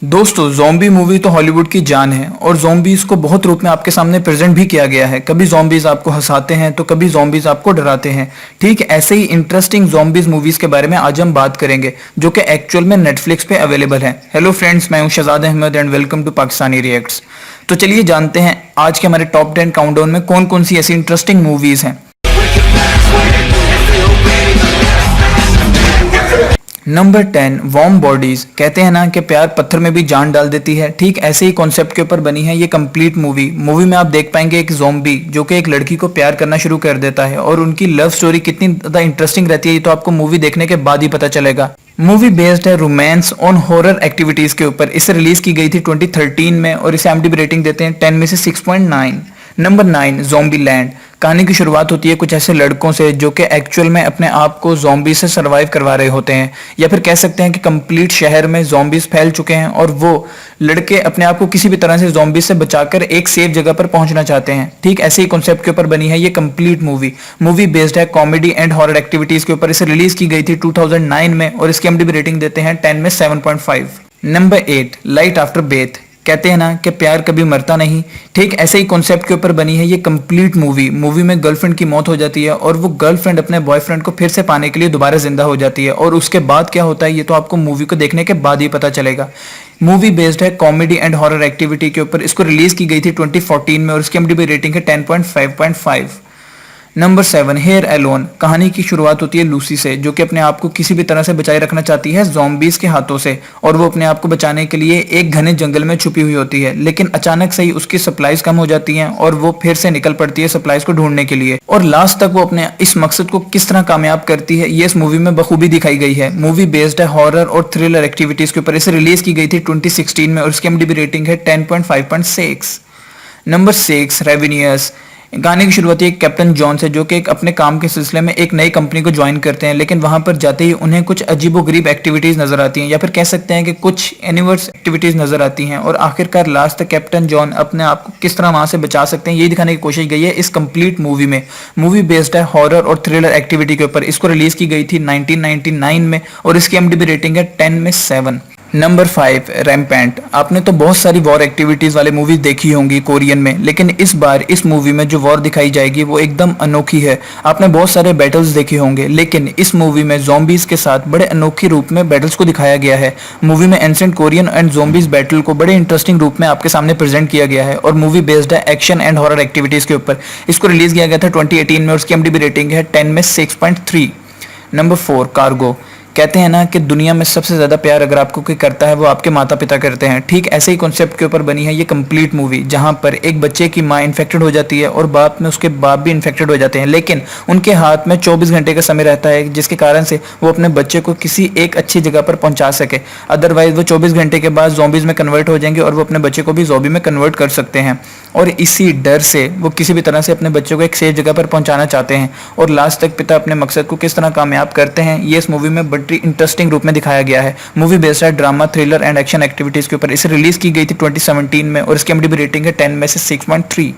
दोस्तों zombie movie तो Hollywood की जान है और ज़ॉम्बीज़ को बहुत रूप में आपके सामने प्रेजेंट भी किया गया है। कभी ज़ॉम्बीज़ आपको हंसाते हैं तो कभी ज़ॉम्बीज़ आपको डराते हैं। ठीक ऐसे ही इंटरेस्टिंग ज़ॉम्बीज़ मूवीज़ के बारे में आज हम बात करेंगे जो कि एक्चुअल में नेटफ्लिक्स पे अवेलेबल है। हेलो फ्रेंड्स, मैं हूं Shahzad Ahmad and welcome to Pakistani reacts. तो चलिए जानते हैं आज के हमारे टॉप 10 काउंटडाउन में कौन कौन सी ऐसी इंटरेस्टिंग मूवीज़ हैं। Number 10 warm bodies. कहते हैं ना कि प्यार पत्थर में भी जान डाल देती है। ठीक ऐसे ही कॉन्सेप्ट के ऊपर बनी है ये कंप्लीट मूवी में आप देख पाएंगे एक ज़ॉम्बी जो कि एक लड़की को प्यार करना शुरू कर देता है और उनकी लव स्टोरी कितनी ज्यादा इंटरेस्टिंग रहती है ये तो आपको मूवी देखने के बाद ही पता चलेगा। मूवी बेस्ड है रोमांस ऑन हॉरर एक्टिविटीज के ऊपर। इसे रिलीज की गई थी 2013 में और इसे IMDb रेटिंग देते हैं 10 में से 6.9। Number 9 zombie land. कहानी की शुरुआत होती है कुछ ऐसे लड़कों से जो कि एक्चुअल में अपने आप को ज़ॉम्बी से सरवाइव करवा रहे होते हैं, या फिर कह सकते हैं कि कंप्लीट शहर में ज़ॉम्बीज फैल चुके हैं और वो लड़के अपने आप को किसी भी तरह से ज़ॉम्बी से बचाकर एक सेफ जगह पर पहुंचना चाहते हैं। ठीक ऐसे ही कॉन्सेप्ट के ऊपर बनी है ये कंप्लीट मूवी बेस्ड है कॉमेडी एंड हॉरर एक्टिविटीज के ऊपर। इसे रिलीज की गई थी 2009 में और इसकी IMDb रेटिंग देते हैं 10 में 7.5। Number 8 light after Beth. कहते हैं ना कि प्यार कभी मरता नहीं। ठीक ऐसे ही कॉन्सेप्ट के ऊपर बनी है ये कंप्लीट मूवी में गर्लफ्रेंड की मौत हो जाती है और वो गर्लफ्रेंड अपने बॉयफ्रेंड को फिर से पाने के लिए दोबारा जिंदा हो जाती है और उसके बाद क्या होता है ये तो आपको मूवी को देखने के बाद ही पता चलेगा। मूवी बेस्ड है कॉमेडी एंड हॉरर एक्टिविटी के ऊपर। इसको रिलीज की गई थी 2014 में और इसकी IMDb रेटिंग है 10.5.5। Number 7 here alone. कहानी की शुरुआत होती है लूसी से जो कि अपने आप को किसी भी तरह से बचाए रखना चाहती है ज़ॉम्बीज के हाथों से और वो अपने आप को बचाने के लिए एक घने जंगल में छुपी हुई होती है, लेकिन अचानक से ही उसकी सप्लाईज कम हो जाती हैं और वो फिर से निकल पड़ती है सप्लाईज को ढूंढने के लिए और लास्ट तक वो अपने इस मकसद को किस तरह कामयाब करती है ये इस मूवी में बखूबी दिखाई गई है। मूवी बेस्ड है हॉरर और थ्रिलर एक्टिविटीज के ऊपर। इसे रिलीज की गई थी 2016 में और इसकी IMDb रेटिंग है 10.5.6। नंबर 6 रेवेनियर्स। गाने की शुरुआत एक कैप्टन जॉन से जो कि अपने काम के सिलसिले में एक नई कंपनी को ज्वाइन करते हैं, लेकिन वहां पर जाते ही उन्हें कुछ अजीबोगरीब एक्टिविटीज नजर आती हैं या फिर कह सकते हैं कि कुछ एनिवर्स एक्टिविटीज नजर आती हैं और आखिरकार लास्ट तक कैप्टन जॉन अपने आप को किस तरह वहां से बचा सकते हैं यही दिखाने की कोशिश गई है इस कंप्लीट मूवी में। मूवी बेस्ड है हॉरर और थ्रिलर एक्टिविटी के ऊपर। इसको रिलीज की गई थी 1999 में और इसकी IMDb रेटिंग है 10 में 7। Number 5 rampant. आपने तो बहुत सारी वॉर एक्टिविटीज वाले मूवीज देखी होंगी कोरियन में, लेकिन इस बार इस मूवी में जो वॉर दिखाई जाएगी वो एकदम अनोखी है। आपने बहुत सारे बैटल्स देखे होंगे, लेकिन इस मूवी में ज़ॉम्बीज के साथ बड़े अनोखी रूप में बैटल्स को दिखाया गया है। मूवी में ancient Korean and zombies battle को बड़े इंटरेस्टिंग रूप में आपके सामने प्रेजेंट किया गया है और मूवी बेस्ड है एक्शन एंड हॉरर एक्टिविटीज के ऊपर। इसको रिलीज किया गया था 2018 में और उसकी IMDb रेटिंग है 10 में 6.3। Number 4 cargo. कहते हैं ना कि दुनिया में सबसे ज्यादा प्यार अगर आपको कोई करता है वो आपके माता पिता करते हैं। ठीक ऐसे ही कॉन्सेप्ट के ऊपर बनी है ये कंप्लीट मूवी जहां पर एक बच्चे की माँ इन्फेक्टेड हो जाती है और बाद में उसके बाप भी इन्फेक्टेड हो जाते हैं, लेकिन उनके हाथ में 24 घंटे का समय रहता है जिसके कारण से वो अपने बच्चे को किसी एक अच्छी जगह पर पहुंचा सके। अदरवाइज वो 24 घंटे के बाद ज़ॉम्बीज में कन्वर्ट हो जाएंगे और वो अपने बच्चे को भी ज़ॉम्बी में कन्वर्ट कर सकते हैं और इसी डर से वो किसी भी तरह से अपने बच्चे को एक सेफ जगह पर पहुंचाना चाहते हैं और लास्ट तक पिता अपने मकसद को किस तरह कामयाब करते हैं ये इस मूवी में बड़ी इंटरेस्टिंग रूप में दिखाया गया है। मूवी बेस्ड है drama thriller and action activities के ऊपर। इसे रिलीज की गई थी 2017 में और इसकी IMDb रेटिंग है 10 में से 6.3।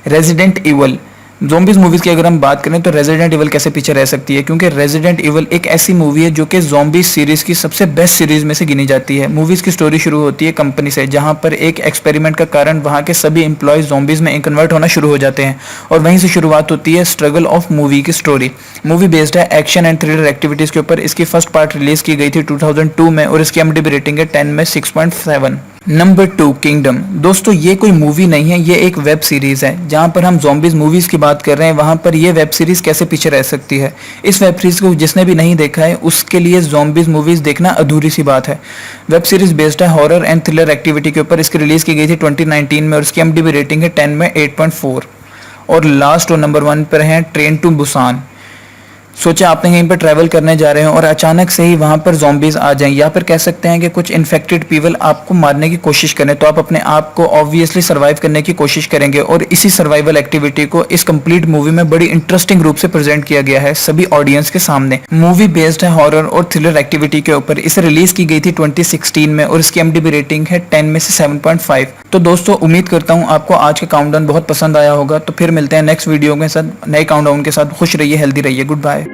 Resident evil. ज़ॉम्बीज मूवीज की अगर हम बात करें तो रेजिडेंट इवल कैसे पीछे रह सकती है, क्योंकि रेजिडेंट इवल एक ऐसी मूवी है जो कि ज़ॉम्बीज सीरीज की सबसे बेस्ट सीरीज में से गिनी जाती है। मूवीज की स्टोरी शुरू होती है कंपनी से जहां पर एक एक्सपेरिमेंट का कारण वहां के सभी एम्प्लॉयज ज़ॉम्बीज में कन्वर्ट होना शुरू हो जाते हैं और वहीं से शुरुआत होती है स्ट्रगल ऑफ मूवी की स्टोरी। मूवी बेस्ड है एक्शन एंड थ्रिलर एक्टिविटीज के ऊपर। इसकी फर्स्ट पार्ट रिलीज की गई थी 2002 में और इसकी IMDb रेटिंग है 10 में 6.7। Number 2 kingdom. दोस्तों ये कोई मूवी नहीं है, ये एक वेब सीरीज है। जहां पर हम ज़ॉम्बीज मूवीज की बात कर रहे हैं वहां पर ये वेब सीरीज कैसे पीछे रह सकती है। इस वेब सीरीज को जिसने भी नहीं देखा है उसके लिए ज़ॉम्बीज मूवीज देखना अधूरी सी बात है। वेब सीरीज बेस्ड है हॉरर एंड थ्रिलर एक्टिविटी के ऊपर। इसकी रिलीज की गई थी 2019 में और उसकी IMDb रेटिंग है 10 में 8.4। और लास्ट और नंबर 1 पर है ट्रेन टू बुसान। सोचा आपने कहीं पर ट्रैवल करने जा रहे हो और अचानक से ही वहां पर ज़ॉम्बीज आ जाएं या फिर कह सकते हैं कि कुछ इन्फेक्टेड पीपल आपको मारने की कोशिश करें, तो आप अपने आप को ऑब्वियसली सर्वाइव करने की कोशिश करेंगे और इसी सर्वाइवल एक्टिविटी को इस कंप्लीट मूवी में बड़ी इंटरेस्टिंग रूप से प्रेजेंट किया गया है सभी ऑडियंस के सामने। मूवी बेस्ड है हॉरर और थ्रिलर एक्टिविटी के ऊपर। इसे रिलीज की गई थी 2016 में और इसकी IMDb रेटिंग है 10 में से 7.5। तो दोस्तों उम्मीद करता हूँ आपको आज का काउंटडाउन बहुत पसंद आया होगा। तो फिर मिलते हैं नेक्स्ट वीडियो के साथ, नए काउंटडाउन के साथ। खुश रहिए, हेल्दी रहिए, गुड बाय।